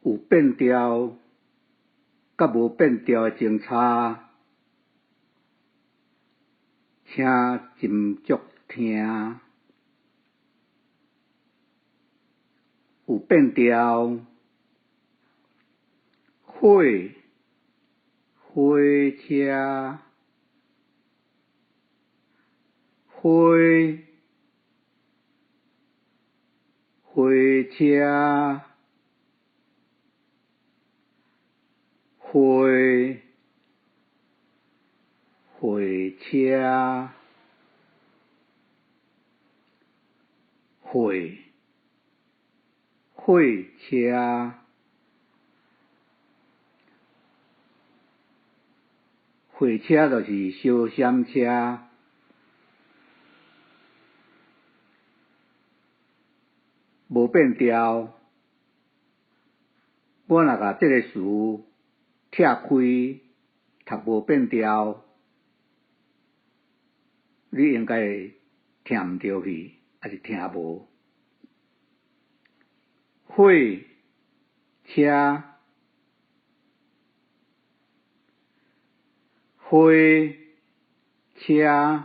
有变调甲无变调的前差，请斟酌听。有变调，火车，火车，火车，火车，火车就是小闪车。无变调，我若甲这个词拆开，读无变调，你应该会听毋对去，还是听无？火车，火车，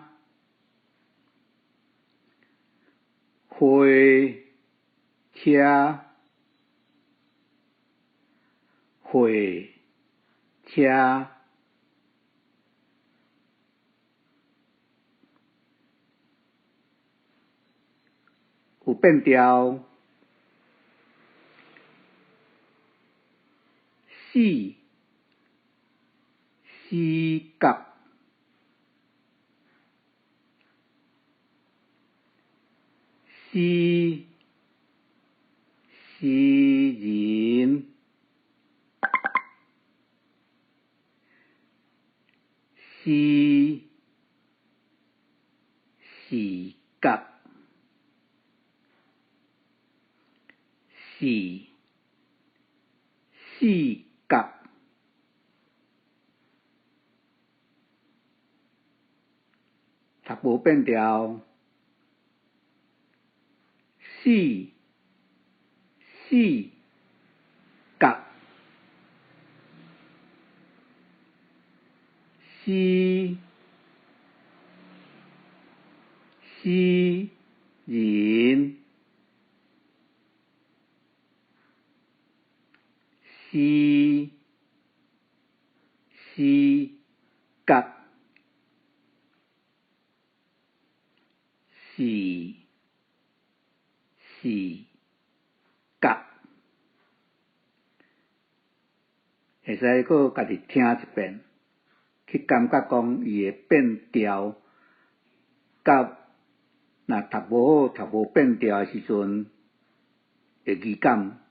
火车，火车，有变调，四角，诗人，四角，四角，读无变调，四角，诗人，四角，四角，会使搁家己听一遍，去感觉讲伊的变调，甲若读无好、读无变调的时阵，会语感